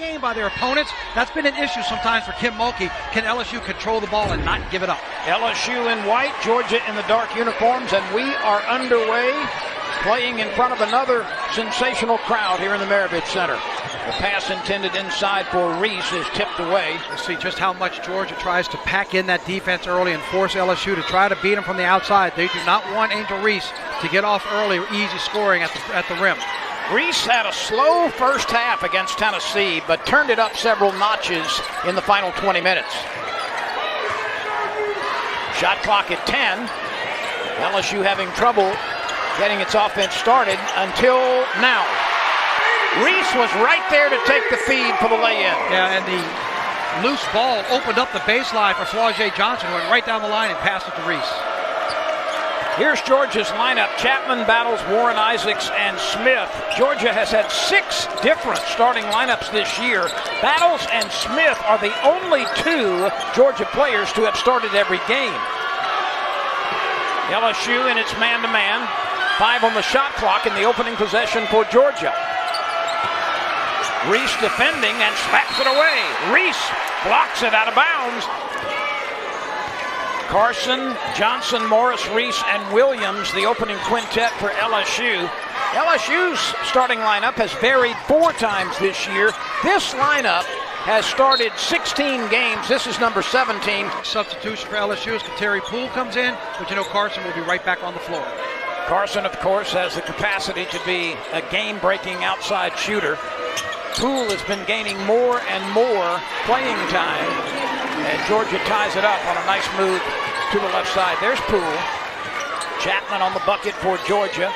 game by their opponents. That's been an issue sometimes for Kim Mulkey. Can LSU control the ball and not give it up? LSU in white, Georgia in the dark uniforms, and we are underway, playing in front of another sensational crowd here in the Maravich Center. The pass intended inside for Reese is tipped away. Let's see just how much Georgia tries to pack in that defense early and force LSU to try to beat them from the outside. They do not want Angel Reese to get off early or easy scoring at the rim. Reese had a slow first half against Tennessee, but turned it up several notches in the final 20 minutes. Shot clock at 10. LSU having trouble getting its offense started until now. Reese was right there to take the feed for the lay-in. Yeah, and the loose ball opened up the baseline for Flau'jae Johnson, who went right down the line and passed it to Reese. Here's Georgia's lineup. Chapman battles Warren Isaacs and Smith. Georgia has had 6 different starting lineups this year. Battles and Smith are the only 2 Georgia players to have started every game. LSU in its man-to-man. 5 on the shot clock in the opening possession for Georgia. Reese defending and slaps it away. Reese blocks it out of bounds. Carson, Johnson, Morris, Reese, and Williams, the opening quintet for LSU. LSU's starting lineup has varied 4 times this year. This lineup has started 16 games. This is number 17. Substitution for LSU as Terry Poole comes in, but you know Carson will be right back on the floor. Carson, of course, has the capacity to be a game-breaking outside shooter. Poole has been gaining more and more playing time, and Georgia ties it up on a nice move to the left side. There's Poole. Chapman on the bucket for Georgia.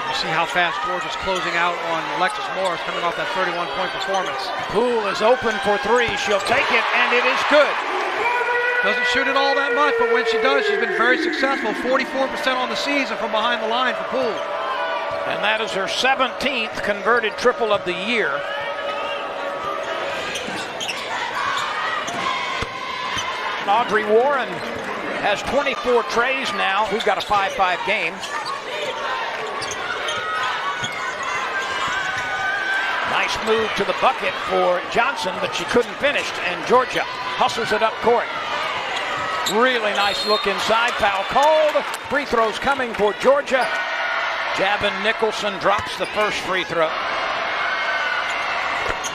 You see how fast Georgia's closing out on Alexis Morris coming off that 31-point performance. Poole is open for 3. She'll take it, and it is good. Doesn't shoot it all that much, but when she does, she's been very successful. 44% on the season from behind the line for Poole. And that is her 17th converted triple of the year. Audrey Warren has 24 trays now. We've got a 5-5 game. Nice move to the bucket for Johnson, but she couldn't finish, and Georgia hustles it up court. Really nice look inside. Foul called. Free throws coming for Georgia. Javin Nicholson drops the first free throw.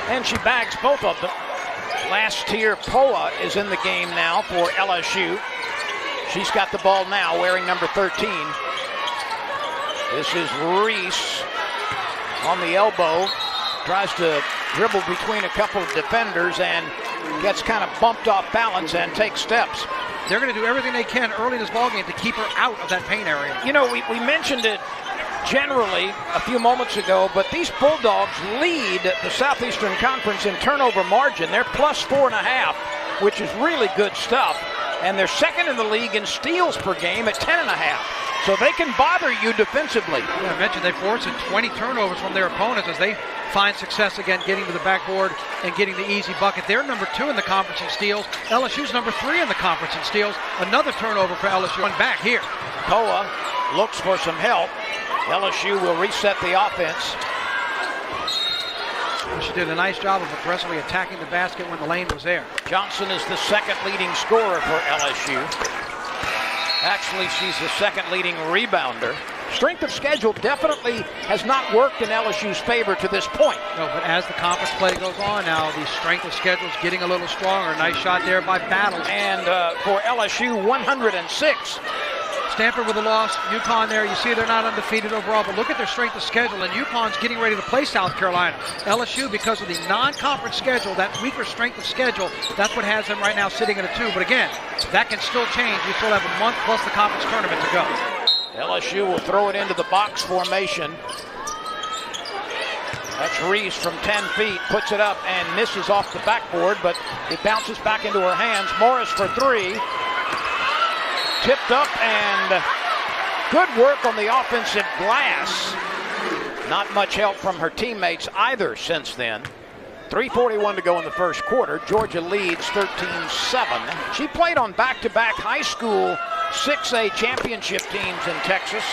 And she bags both of them. Last tier Poa is in the game now for LSU. She's got the ball now, wearing number 13. This is Reese on the elbow. Tries to dribble between a couple of defenders and gets kind of bumped off balance and takes steps. They're going to do everything they can early in this ballgame to keep her out of that paint area. You know, we mentioned it generally a few moments ago, but these Bulldogs lead the Southeastern Conference in turnover margin. They're plus 4.5, which is really good stuff. And they're second in the league in steals per game at 10.5. So they can bother you defensively. Yeah, I mentioned they forced 20 turnovers from their opponents as they find success again getting to the backboard and getting the easy bucket. They're number 2 in the conference in steals. LSU's number 3 in the conference in steals. Another turnover for LSU. One back here. Koa looks for some help. LSU will reset the offense. She did a nice job of aggressively attacking the basket when the lane was there. Johnson is the second leading scorer for LSU. Actually, she's the second leading rebounder. Strength of schedule definitely has not worked in LSU's favor to this point. No, but as the conference play goes on now, the strength of schedule is getting a little stronger. Nice shot there by Battles. And for LSU, 106. Stanford with a loss. UConn there. You see they're not undefeated overall, but look at their strength of schedule. And UConn's getting ready to play South Carolina. LSU, because of the non-conference schedule, that weaker strength of schedule, that's what has them right now sitting at a 2. But again, that can still change. You still have a month plus the conference tournament to go. LSU will throw it into the box formation. That's Reese from 10 feet, puts it up and misses off the backboard, but it bounces back into her hands. Morris for 3. Tipped up and good work on the offensive glass. Not much help from her teammates either since then. 3:41 to go in the first quarter. Georgia leads 13-7. She played on back-to-back high school 6A championship teams in Texas.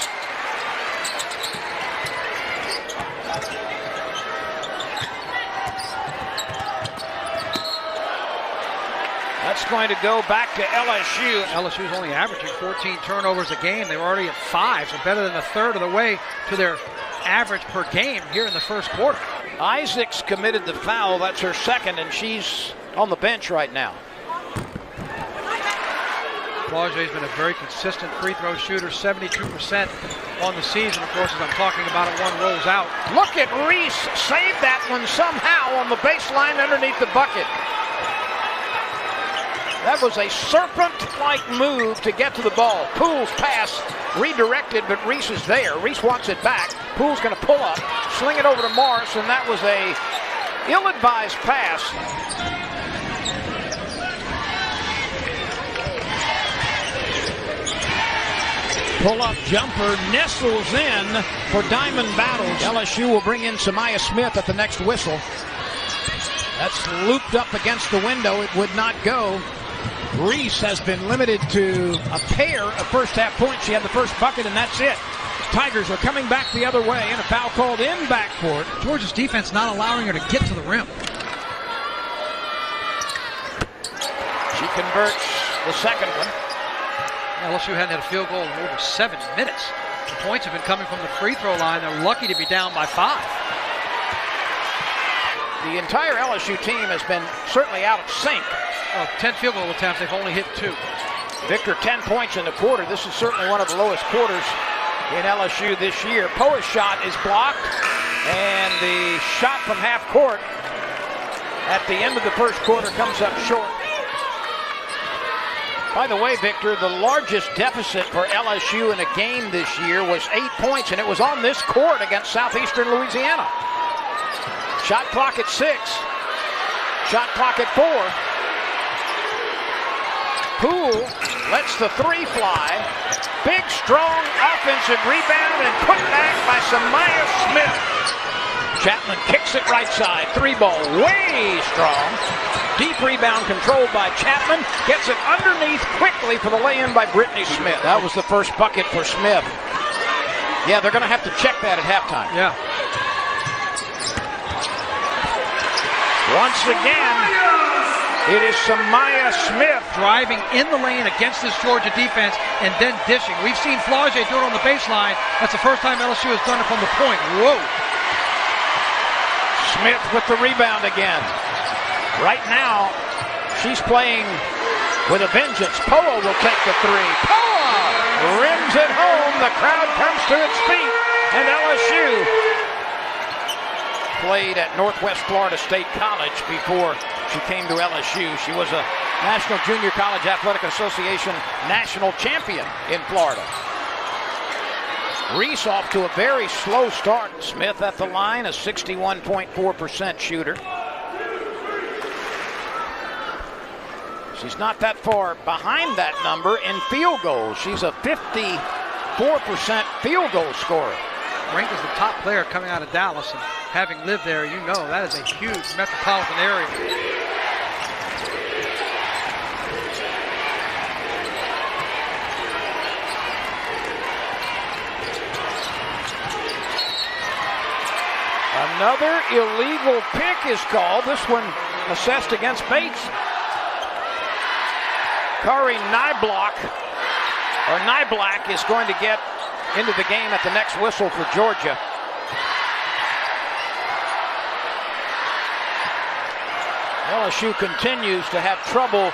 That's going to go back to LSU. LSU's only averaging 14 turnovers a game. They were already at 5, so better than a third of the way to their average per game here in the first quarter. Isaacs committed the foul. That's her second, and she's on the bench right now. Flournoy's been a very consistent free throw shooter, 72% on the season. Of course, as I'm talking about it, one rolls out. Look at Reese save that one somehow on the baseline underneath the bucket. That was a serpent-like move to get to the ball. Poole's pass redirected, but Reese is there. Reese wants it back. Poole's going to pull up, sling it over to Morris, and that was a ill-advised pass. Pull-up jumper nestles in for Diamond Battles. LSU will bring in Samaya Smith at the next whistle. That's looped up against the window. It would not go. Reese has been limited to a pair of first-half points. She had the first bucket, and that's it. Tigers are coming back the other way, and a foul called in backcourt. Georgia's defense not allowing her to get to the rim. She converts the second one. LSU hadn't had a field goal in over 7 minutes. The points have been coming from the free throw line. They're lucky to be down by 5. The entire LSU team has been certainly out of sync. 10 field goal attempts, they've only hit 2. Victor, 10 points in the quarter. This is certainly one of the lowest quarters in LSU this year. Poa's shot is blocked, and the shot from half court at the end of the first quarter comes up short. By the way, Victor, the largest deficit for LSU in a game this year was 8 points, and it was on this court against Southeastern Louisiana. Shot clock at 6. Shot clock at 4. Poole lets the 3 fly. Big, strong offensive rebound and put back by Samaya Smith. Chapman kicks it right side. 3 ball, way strong. Deep rebound controlled by Chapman. Gets it underneath quickly for the lay-in by Brittany Smith. That was the first bucket for Smith. Yeah, they're going to have to check that at halftime. Yeah. Once again, it is Samaya Smith driving in the lane against this Georgia defense and then dishing. We've seen Flournoy do it on the baseline. That's the first time LSU has done it from the point. Whoa. Smith with the rebound again. Right now, she's playing with a vengeance. Poa will take the 3. Poa rims it home. The crowd comes to its feet. And LSU played at Northwest Florida State College before she came to LSU. She was a National Junior College Athletic Association national champion in Florida. Reese off to a very slow start. Smith at the line, a 61.4% shooter. She's not that far behind that number in field goals. She's a 54% field goal scorer. Ranked as the top player coming out of Dallas, and having lived there, you know that is a huge metropolitan area. Another illegal pick is called. This one assessed against Bates. Kari Nyblack is going to get into the game at the next whistle for Georgia. LSU continues to have trouble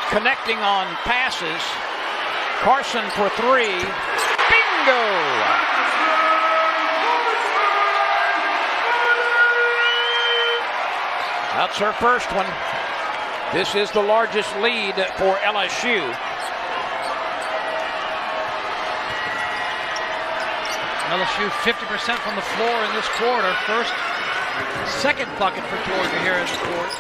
connecting on passes. Carson for 3. Bingo! That's her first one. This is the largest lead for LSU. LSU 50% from the floor in this quarter. Second bucket for Georgia here in the court.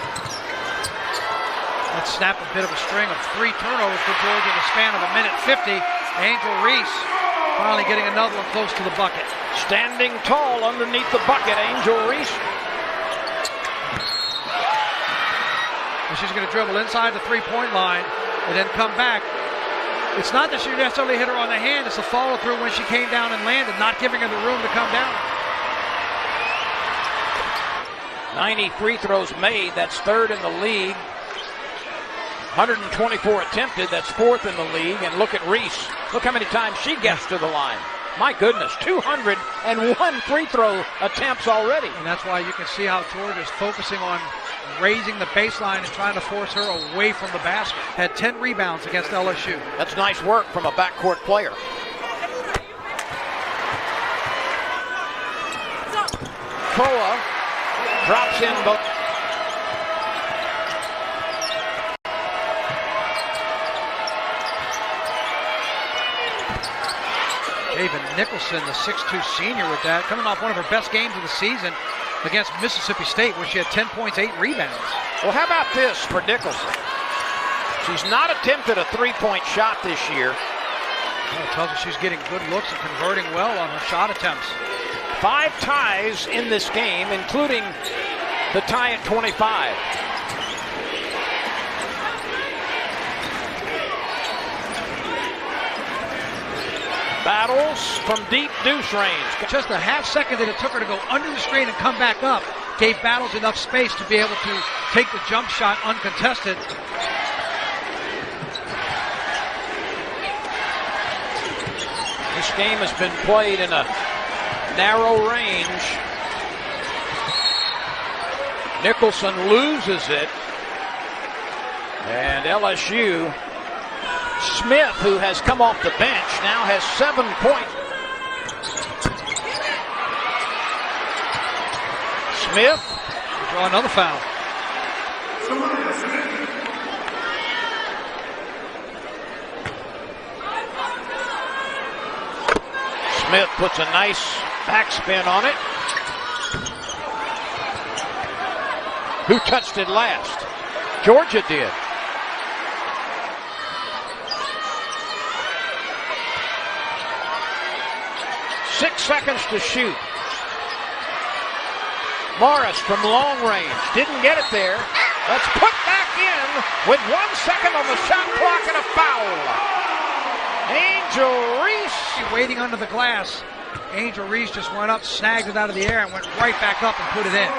That snapped a bit of a string of 3 turnovers for Georgia in the span of 1:50. Angel Reese finally getting another one close to the bucket. Standing tall underneath the bucket, Angel Reese. And she's going to dribble inside the 3-point line and then come back. It's not that she necessarily hit her on the hand, it's the follow through when she came down and landed, not giving her the room to come down. 90 free throws made, that's 3rd in the league. 124 attempted, that's 4th in the league. And look at Reese. Look how many times she gets to the line. My goodness, 201 free throw attempts already. And that's why you can see how Georgia's focusing on raising the baseline and trying to force her away from the basket. Had 10 rebounds against LSU. That's nice work from a backcourt player. Koa drops in both. David Nicholson, the 6'2 senior with that, coming off one of her best games of the season against Mississippi State, where she had 10 points, 8 rebounds. Well, how about this for Nicholson? She's not attempted a three-point shot this year. Well, it tells her she's getting good looks and converting well on her shot attempts. 5 ties in this game, including the tie at 25. Battles from deep deuce range. Just a half second that it took her to go under the screen and come back up gave Battles enough space to be able to take the jump shot uncontested. This game has been played in a narrow range. Nicholson loses it. And LSU, Smith, who has come off the bench, now has 7 points. Smith. Draw another foul. Smith puts a nice backspin on it. Who touched it last? Georgia did. Six seconds to shoot. Morris from long range. Didn't get it there. Let's put back in with 1 second on the shot clock and a foul. Angel Reese. Waiting under the glass. Angel Reese just went up, snagged it out of the air, and went right back up and put it in.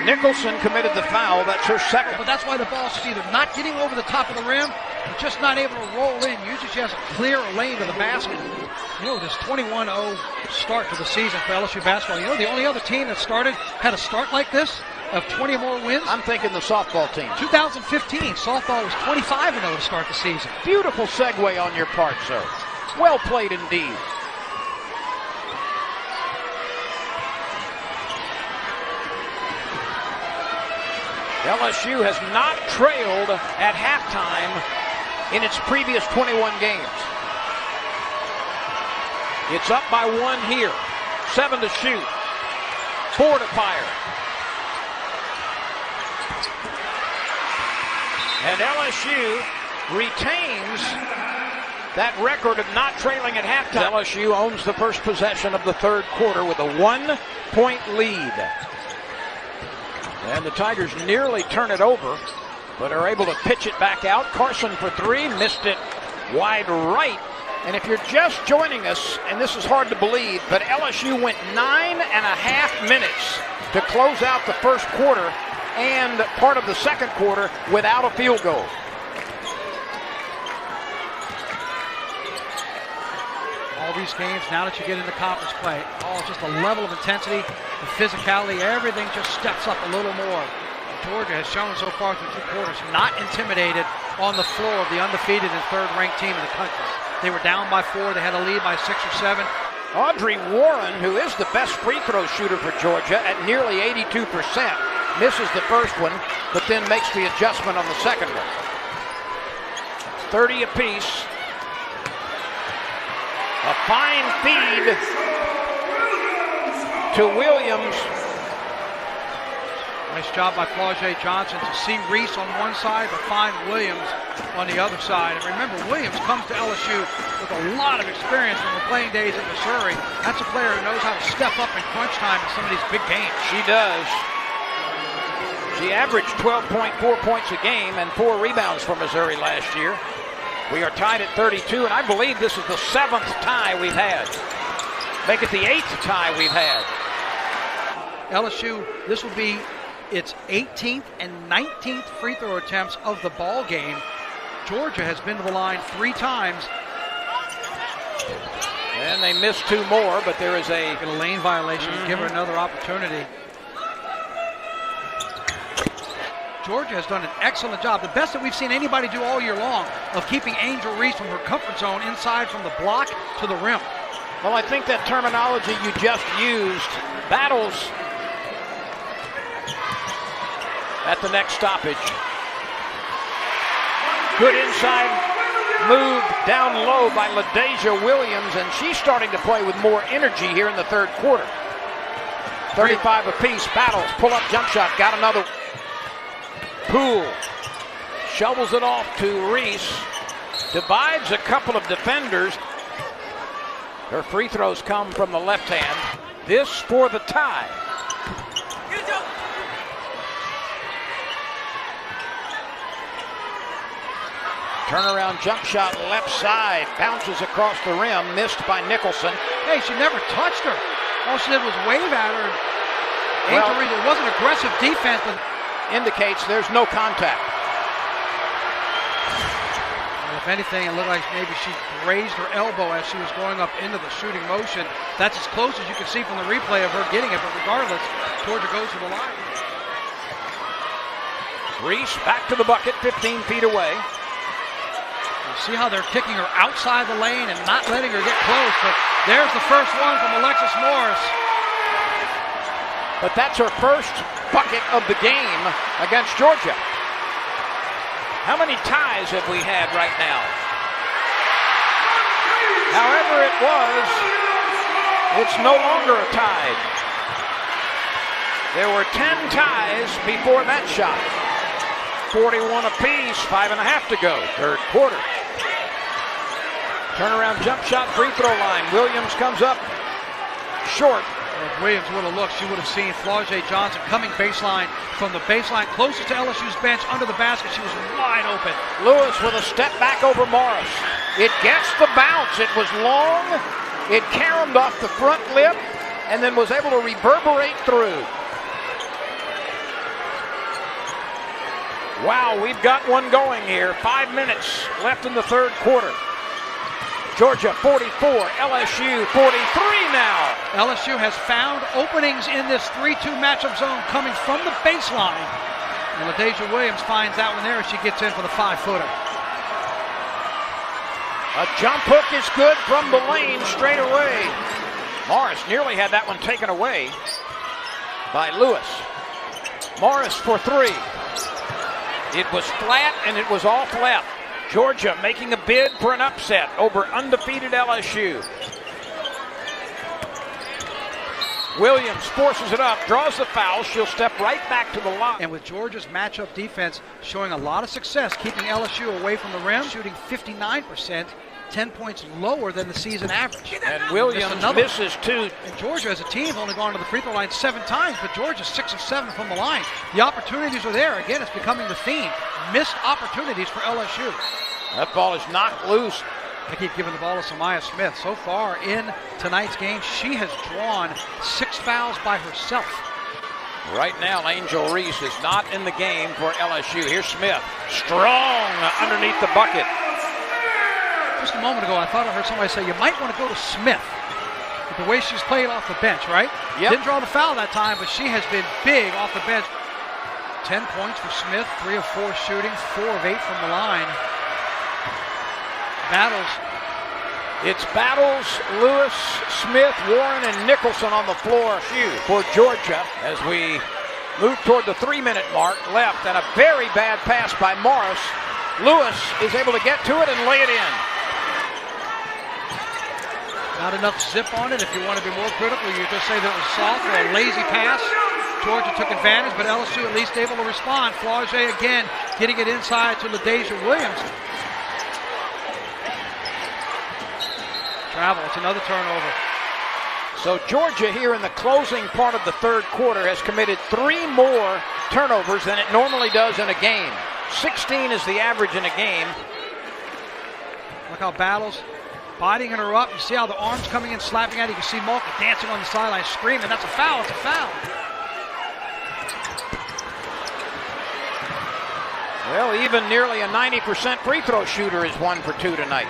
Nicholson committed the foul. That's her second. But that's why the ball's either not getting over the top of the rim or just not able to roll in. Usually she has a clear lane to the basket. You know, this 21-0 start to the season for LSU basketball. You know, the only other team that had a start like this of 20 or more wins? I'm thinking the softball team. 2015, softball was 25-0 to start the season. Beautiful segue on your part, sir. Well played indeed. LSU has not trailed at halftime in its previous 21 games. It's up by 1 here. 7 to shoot. 4 to fire. And LSU retains that record of not trailing at halftime. LSU owns the first possession of the third quarter with a 1-point lead. And the Tigers nearly turn it over, but are able to pitch it back out. Carson for 3, missed it wide right. And if you're just joining us, and this is hard to believe, but LSU went 9.5 minutes to close out the first quarter and part of the second quarter without a field goal. All these games, now that you get into conference play, just a level of intensity, the physicality, everything just steps up a little more. Georgia has shown so far through 2 quarters, not intimidated on the floor of the undefeated and third-ranked team in the country. They were down by 4, they had a lead by 6 or 7. Audrey Warren, who is the best free throw shooter for Georgia at nearly 82%, misses the first one, but then makes the adjustment on the second one. 30 apiece. A fine feed to Williams. Nice job by Flau'jae Johnson to see Reese on one side, but find Williams on the other side. And remember, Williams comes to LSU with a lot of experience from the playing days at Missouri. That's a player who knows how to step up in crunch time in some of these big games. She does. She averaged 12.4 points a game and 4 rebounds for Missouri last year. We are tied at 32, and I believe this is the 7th tie we've had. Make it the 8th tie we've had. LSU, this will be its 18th and 19th free throw attempts of the ball game. Georgia has been to the line 3 times. And they missed 2 more, but there is a lane violation. Give her another opportunity. Georgia has done an excellent job. The best that we've seen anybody do all year long of keeping Angel Reese from her comfort zone inside from the block to the rim. Well, I think that terminology you just used, battles at the next stoppage. Good inside move down low by LaDasia Williams, and she's starting to play with more energy here in the third quarter. 35 apiece, battles, pull-up jump shot, got another. Poole shovels it off to Reese, divides a couple of defenders. Her free throws come from the left hand. This for the tie. Turnaround jump shot left side, bounces across the rim, missed by Nicholson. Hey, she never touched her. All she did was wave at her. Well, Angel Reese, it wasn't aggressive defense, but indicates there's no contact. if anything, it looked like maybe she raised her elbow as she was going up into the shooting motion. That's as close as you can see from the replay of her getting it, but regardless, Georgia goes to the line. Reese back to the bucket, 15 feet away. You see how they're kicking her outside the lane and not letting her get close, but there's the first one from Alexis Morris. But that's her first bucket of the game against Georgia. How many ties have we had right now? However it was, it's no longer a tie. There were 10 ties before that shot. 41 apiece, 5.5 to go, third quarter. Turnaround jump shot, free throw line. Williams comes up short. If Williams would have looked, she would have seen Flau'jae Johnson coming baseline from the baseline closest to LSU's bench under the basket. She was wide open. Lewis with a step back over Morris. It gets the bounce. It was long. It caromed off the front lip and then was able to reverberate through. Wow, we've got one going here. 5 minutes left in the third quarter. Georgia 44, LSU 43 now. LSU has found openings in this 3-2 matchup zone coming from the baseline. And LaDasia Williams finds that one there as she gets in for the 5-footer. A jump hook is good from the lane straight away. Morris nearly had that one taken away by Lewis. Morris for 3. It was flat and it was off left. Georgia making a bid for an upset over undefeated LSU. Williams forces it up, draws the foul. She'll step right back to the line. And with Georgia's matchup defense showing a lot of success, keeping LSU away from the rim, shooting 59%, 10 points lower than the season average. And Williams misses 2. And Georgia as a team has only gone to the free throw line 7 times, but Georgia's 6 of 7 from the line. The opportunities are there. Again, it's becoming the theme. Missed opportunities for LSU. That ball is knocked loose. I keep giving the ball to Samaya Smith. So far in tonight's game, she has drawn 6 fouls by herself. Right now, Angel Reese is not in the game for LSU. Here's Smith, strong underneath the bucket. Just a moment ago, I thought I heard somebody say, you might want to go to Smith. With the way she's played off the bench, right? Yep. Didn't draw the foul that time, but she has been big off the bench. 10 points for Smith, 3 of 4 shooting, 4 of 8 from the line. Battles. It's Battles, Lewis, Smith, Warren, and Nicholson on the floor for Georgia as we move toward the 3-minute mark left, and a very bad pass by Morris. Lewis is able to get to it and lay it in. Not enough zip on it. If you want to be more critical, you just say that it was soft or a lazy pass. Georgia took advantage, but LSU at least able to respond. Flau'jae again getting it inside to LaDasia Williams. Travel, it's another turnover. So Georgia here in the closing part of the third quarter has committed 3 more turnovers than it normally does in a game. 16 is the average in a game. Look how Battles bodying her up. You see how the arms coming in, slapping at it. You can see Mulkey dancing on the sideline, screaming, that's a foul, it's a foul. Well, even nearly a 90% free throw shooter is 1 for 2 tonight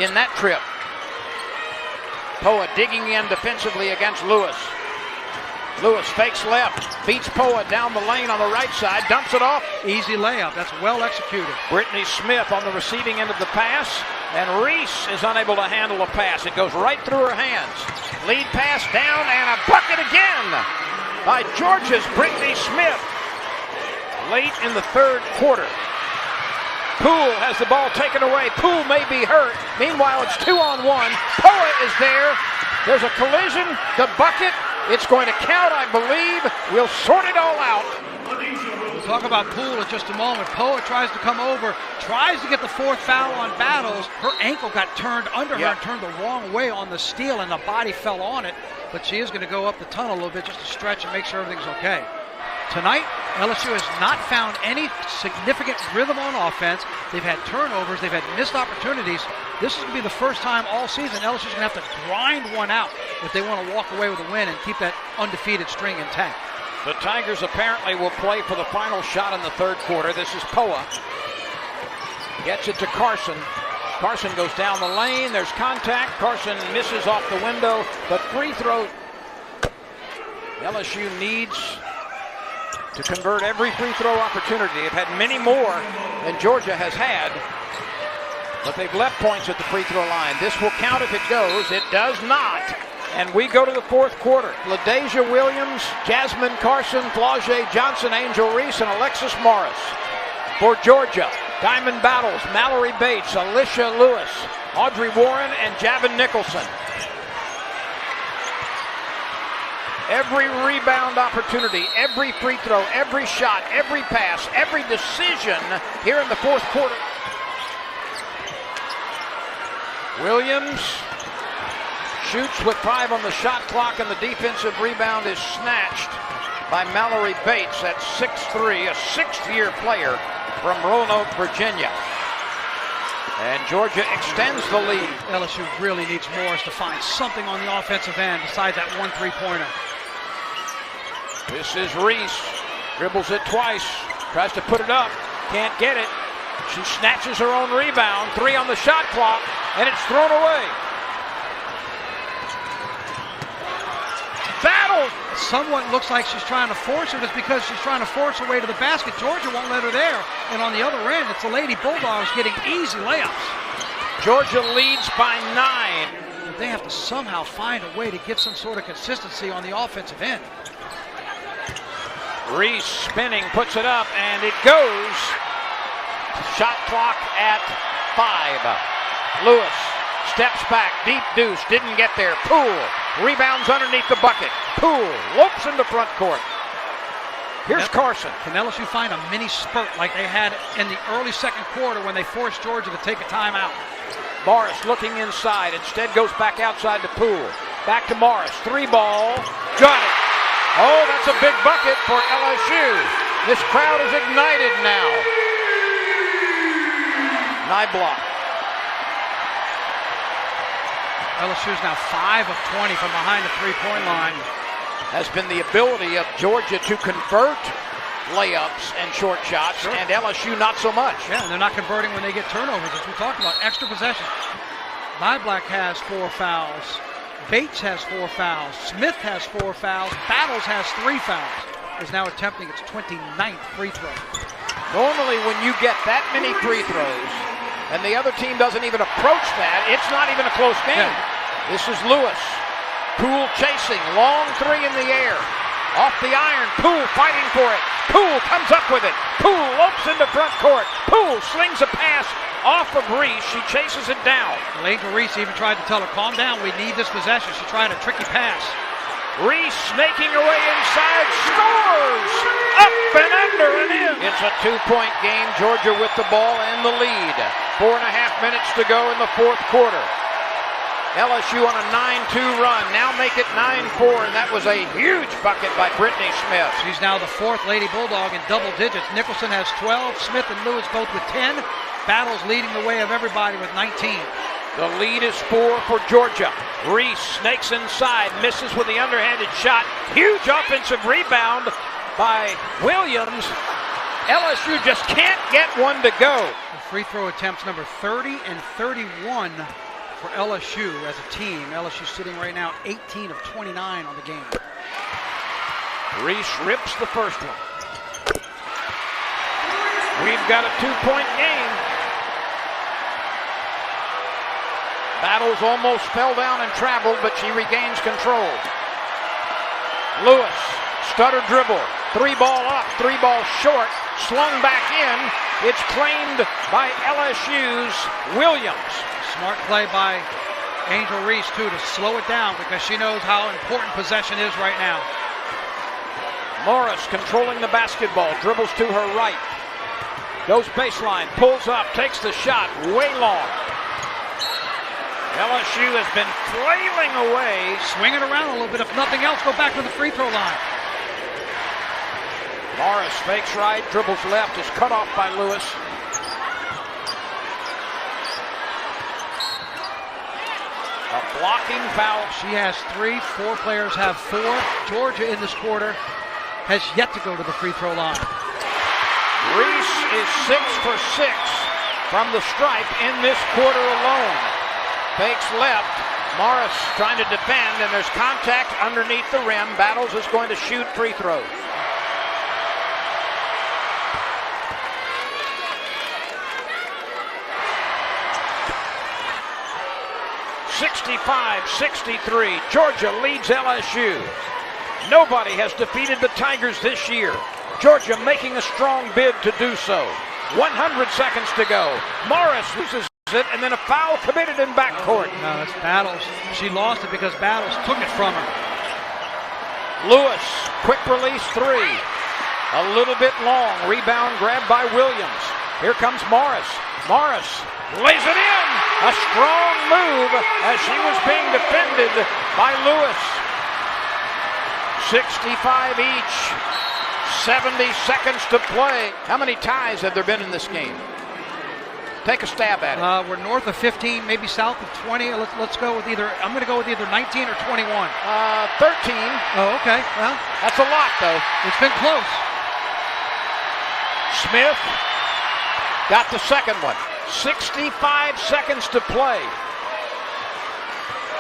in that trip. Poa digging in defensively against Lewis. Lewis fakes left, beats Poa down the lane on the right side, dumps it off. Easy layup. That's well executed. Brittany Smith on the receiving end of the pass, and Reese is unable to handle a pass. It goes right through her hands. Lead pass down, and a bucket again by Georgia's Brittany Smith. Late in the third quarter. Poole has the ball taken away. Poole may be hurt. Meanwhile, it's 2-on-1. Poa is there. There's a collision. The bucket. It's going to count, I believe. We'll sort it all out. We'll talk about Poole in just a moment. Poa tries to come over, tries to get the fourth foul on Battles. Her ankle got turned under her and turned the wrong way on the steal, and the body fell on it. But she is going to go up the tunnel a little bit just to stretch and make sure everything's okay. Tonight, LSU has not found any significant rhythm on offense. They've had turnovers. They've had missed opportunities. This is going to be the first time all season LSU's going to have to grind one out if they want to walk away with a win and keep that undefeated string intact. The Tigers apparently will play for the final shot in the third quarter. This is Poa. Gets it to Carson. Carson goes down the lane. There's contact. Carson misses off the window, but free throw. LSU needs to convert every free throw opportunity. They've had many more than Georgia has had, but they've left points at the free throw line. This will count if it goes. It does not. And we go to the fourth quarter. LaDasia Williams, Jasmine Carson, Flau'jae Johnson, Angel Reese, and Alexis Morris. For Georgia, Diamond Battles, Mallory Bates, Alicia Lewis, Audrey Warren, and Javin Nicholson. Every rebound opportunity, every free throw, every shot, every pass, every decision here in the fourth quarter. Williams shoots with 5 on the shot clock, and the defensive rebound is snatched by Mallory Bates at 6'3", a sixth-year player from Roanoke, Virginia. And Georgia extends the lead. LSU really needs Morris to find something on the offensive end besides that 1 3-pointer. This is Reese, dribbles it twice, tries to put it up, can't get it. She snatches her own rebound, 3 on the shot clock, and it's thrown away. Battle! Somewhat looks like she's trying to force her. It's because she's trying to force her way to the basket. Georgia won't let her there. And on the other end, it's the Lady Bulldogs getting easy layups. Georgia leads by 9. They have to somehow find a way to get some sort of consistency on the offensive end. Reese spinning, puts it up, and it goes. Shot clock at 5. Lewis steps back, deep deuce, didn't get there. Poole rebounds underneath the bucket. Poole lopes into front court. Here's Carson. Can LSU find a mini spurt like they had in the early second quarter when they forced Georgia to take a timeout? Morris looking inside, instead goes back outside to Poole. Back to Morris, 3-ball, got it. Oh, that's a big bucket for LSU. This crowd is ignited now. Nyblock. LSU's now 5 of 20 from behind the 3-point line. Has been the ability of Georgia to convert layups and short shots, and LSU not so much. Yeah, and they're not converting when they get turnovers, as we talked about. Extra possessions. Nyblock has 4 fouls. Bates has 4 fouls. Smith has 4 fouls. Battles has 3 fouls. Is now attempting its 29th free throw. Normally when you get that many free throws and the other team doesn't even approach that, it's not even a close game. Yeah. This is Lewis. Poole chasing, long 3 in the air. Off the iron, Poole fighting for it. Poole comes up with it. Poole lopes into front court. Poole slings a pass off of Reese. She chases it down. Angel Reese even tried to tell her, calm down, we need this possession. She tried a tricky pass. Reese snaking away inside, scores! Up and under and in. It's a 2-point game. Georgia with the ball and the lead. 4.5 minutes to go in the fourth quarter. LSU on a 9-2 run, now make it 9-4, and that was a huge bucket by Brittany Smith. She's now the 4th Lady Bulldog in double digits. Nicholson has 12, Smith and Lewis both with 10. Battles leading the way of everybody with 19. The lead is 4 for Georgia. Reese snakes inside, misses with the underhanded shot. Huge offensive rebound by Williams. LSU just can't get one to go. Free throw attempts number 30 and 31 for LSU as a team. LSU sitting right now 18 of 29 on the game. Reese rips the first one. We've got a 2-point game. Battles almost fell down and traveled, but she regains control. Lewis, stutter dribble, 3-ball up, 3-ball short, slung back in. It's claimed by LSU's Williams. Smart play by Angel Reese, too, to slow it down because she knows how important possession is right now. Morris controlling the basketball, dribbles to her right. Goes baseline, pulls up, takes the shot, way long. LSU has been flailing away. Swinging around a little bit. If nothing else, go back to the free throw line. Morris fakes right, dribbles left, is cut off by Lewis. A blocking foul. She has 3, 4 players have 4. Georgia in this quarter has yet to go to the free throw line. Reese is 6 for 6 from the stripe in this quarter alone. Fakes left. Morris trying to defend, and there's contact underneath the rim. Battles is going to shoot free throws. (65-63). Georgia leads LSU. Nobody has defeated the Tigers this year. Georgia making a strong bid to do so. 100 seconds to go. Morris loses it, and then a foul committed in backcourt. No, that's Battles. She lost it because Battles took it from her. Lewis, quick release 3. A little bit long. Rebound grabbed by Williams. Here comes Morris. Morris lays it in. A strong move as she was being defended by Lewis. 65 each. 70 seconds to play. How many ties have there been in this game? Take a stab at it. We're north of 15, maybe south of 20. Let's go with either. I'm going to go with either 19 or 21. 13. Oh, okay. Well, that's a lot, though. It's been close. Smith got the second one. 65 seconds to play.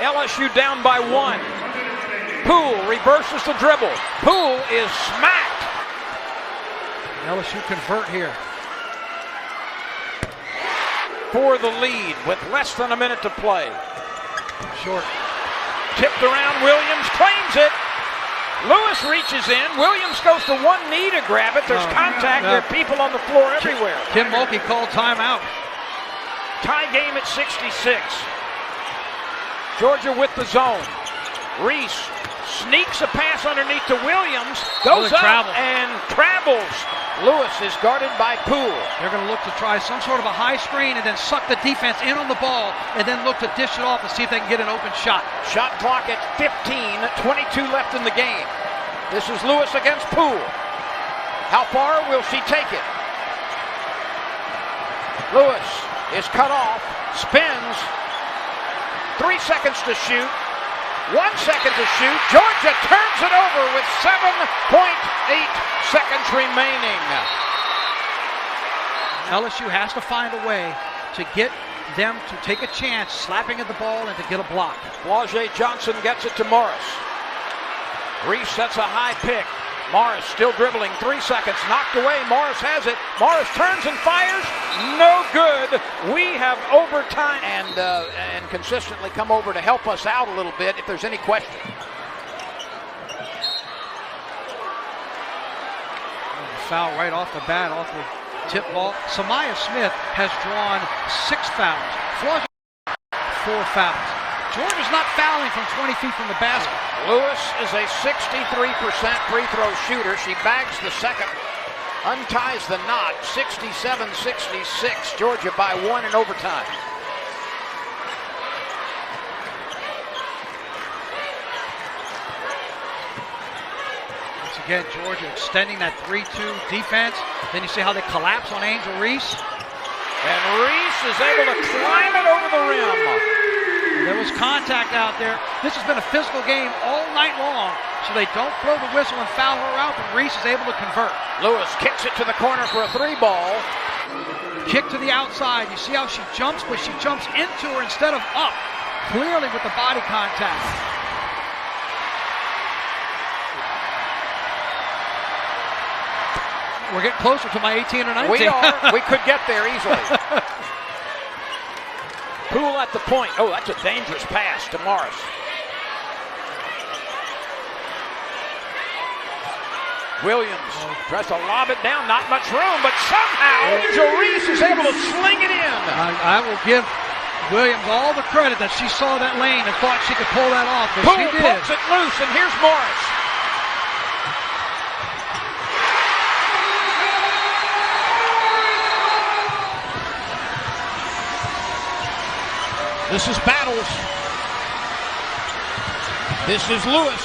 LSU down by 1. Poole reverses the dribble. Poole is smacked. LSU convert here. For the lead with less than a minute to play. Short. Tipped around, Williams claims it. Lewis reaches in. Williams goes to one knee to grab it. There's contact. There are people on the floor everywhere. Kim Mulkey called timeout. Tie game at 66. Georgia with the zone. Reese sneaks a pass underneath to Williams. Goes up and travels. Lewis is guarded by Poole. They're going to look to try some sort of a high screen and then suck the defense in on the ball and then look to dish it off and see if they can get an open shot. Shot clock at 15, 22 left in the game. This is Lewis against Poole. How far will she take it? Lewis is cut off, spins. 3 seconds to shoot. 1 second to shoot. Georgia turns it over with 7.8 seconds remaining. LSU has to find a way to get them to take a chance slapping at the ball and to get a block. Flau'jae Johnson gets it to Morris. Reese sets a high pick. Morris still dribbling. 3 seconds. Knocked away. Morris has it. Morris turns and fires. No good. We have overtime and consistently come over to help us out a little bit if there's any question. Foul right off the bat, off the tip ball. Samaya Smith has drawn 6 fouls. Flau'jae 4 fouls. Georgia's not fouling from 20 feet from the basket. Lewis is a 63% free throw shooter. She bags the second, unties the knot. 67-66. Georgia by 1 in overtime. Again, Georgia extending that 3-2 defense. Then you see how they collapse on Angel Reese. And Reese is able to climb it over the rim. There was contact out there. This has been a physical game all night long. so they don't blow the whistle and foul her out, but Reese is able to convert. Lewis kicks it to the corner for a 3 ball. Kick to the outside. You see how she jumps, but she jumps into her instead of up, clearly with the body contact. We're getting closer to my 18 or 19. We are. We could get there easily. Poole at the point. Oh, that's a dangerous pass to Morris. Williams tries to lob it down. Not much room, but somehow Angel Reese is able to sling it in. I will give Williams all the credit that she saw that lane and thought she could pull that off, but Poole she did. pulls it loose, and here's Morris. This is Battles. This is Lewis.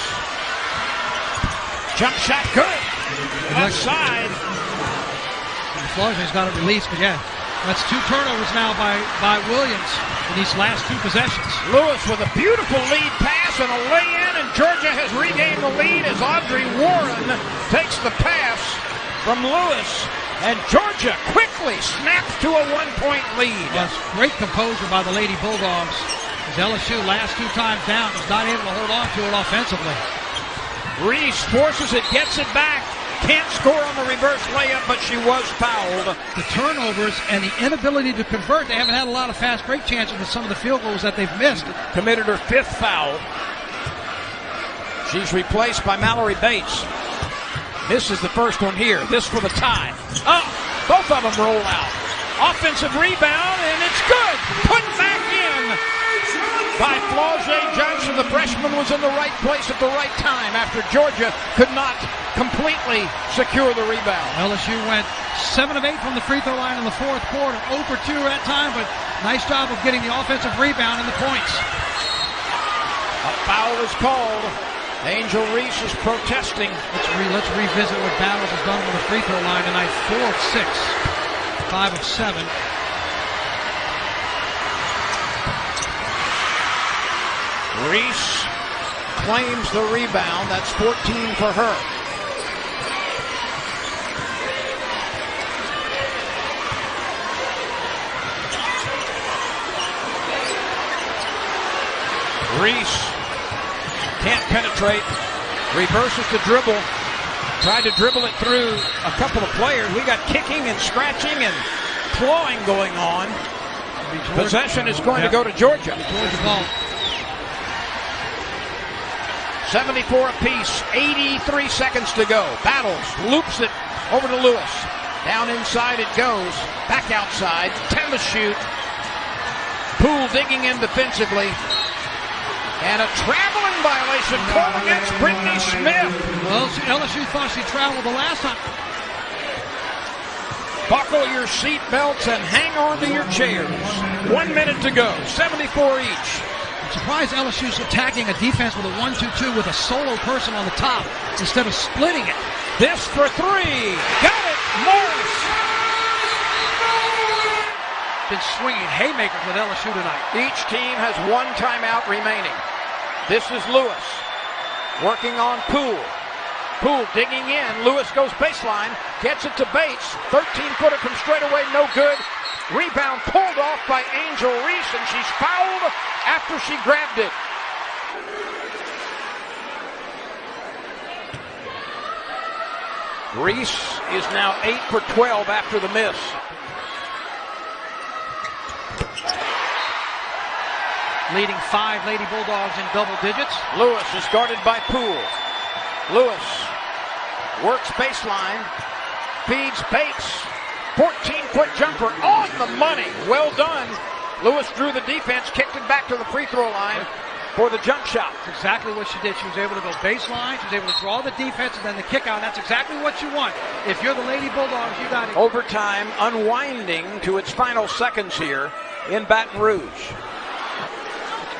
Jump shot good. Left side. Flourney's got it released, but yeah, that's 2 turnovers now by Williams in these last 2 possessions. Lewis with a beautiful lead pass and a lay-in, and Georgia has regained the lead as Audrey Warren takes the pass from Lewis. And Georgia quickly snaps to a 1-point lead. Yes, great composure by the Lady Bulldogs. As LSU last 2 times down is not able to hold on to it offensively. Reese forces it, gets it back. Can't score on the reverse layup, but she was fouled. The turnovers and the inability to convert, they haven't had a lot of fast break chances with some of the field goals that they've missed. Committed her 5th foul. She's replaced by Mallory Bates. Misses the first one here. This for the tie. Oh, both of them roll out. Offensive rebound, and it's good. Put back in by Flau'jae Johnson. The freshman was in the right place at the right time after Georgia could not completely secure the rebound. LSU went 7 of 8 from the free throw line in the 4th quarter. 0 for 2 at time, but nice job of getting the offensive rebound and the points. A foul is called. Angel Reese is protesting. Let's revisit what Battles has done with the free throw line tonight. 4 of 6, 5 of 7. Reese claims the rebound. That's 14 for her. Reese can't penetrate, reverses the dribble, tried to dribble it through a couple of players. We got kicking and scratching and clawing going on. Possession is going to go to Georgia. Georgia ball. 74 apiece, 83 seconds to go. Battles, loops it over to Lewis. Down inside it goes, back outside, 10 to shoot. Poole digging in defensively. And a traveling violation called against Brittany Smith. Well, LSU thought she traveled the last time. Buckle your seat belts and hang on to your chairs. 1 minute to go, 74 each. I'm surprised LSU's attacking a defense with a 1-2-2 with a solo person on the top instead of splitting it. This for 3. Got it, Morris. Been swinging haymakers with LSU tonight. Each team has 1 timeout remaining. This is Lewis working on Poole. Poole digging in. Lewis goes baseline, gets it to Bates. 13-footer from straightaway, no good. Rebound pulled off by Angel Reese, and she's fouled after she grabbed it. Reese is now 8 for 12 after the miss. Leading 5 Lady Bulldogs in double digits. Lewis is guarded by Poole. Lewis works baseline, feeds Bates. 14-foot jumper on the money. Well done. Lewis drew the defense, kicked it back to the free throw line for the jump shot. That's exactly what she did. She was able to go baseline. She was able to draw the defense and then the kick out. That's exactly what you want. If you're the Lady Bulldogs, you got it. Overtime unwinding to its final seconds here in Baton Rouge.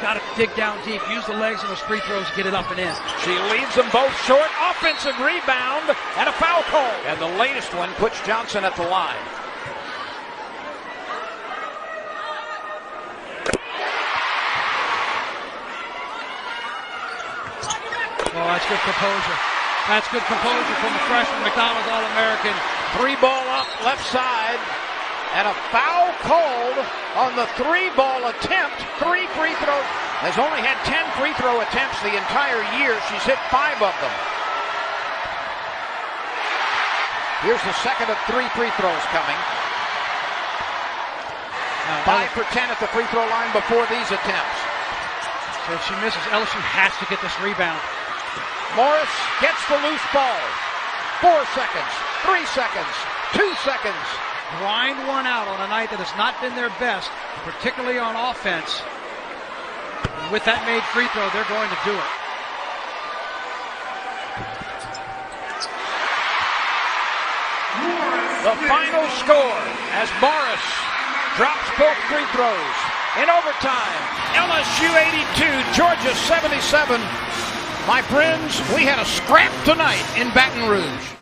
Got to dig down deep, use the legs and those free throws to get it up and in. She leaves them both short. Offensive rebound and a foul call. And the latest one puts Johnson at the line. Well, that's good composure. That's good composure from the freshman McDonald's All-American. 3-ball up left side, and a foul called on the 3-ball attempt. 3 free throws. Has only had 10 free throw attempts the entire year. She's hit 5 of them. Here's the second of 3 free throws coming. 5 for 10 at the free throw line before these attempts. So if she misses, LSU has to get this rebound. Morris gets the loose ball. 4 seconds, 3 seconds, 2 seconds. Grind one out on a night that has not been their best, particularly on offense. And with that made free throw, they're going to do it. The final score as Morris drops both free throws. In overtime, LSU 82, Georgia 77. My friends, we had a scrap tonight in Baton Rouge.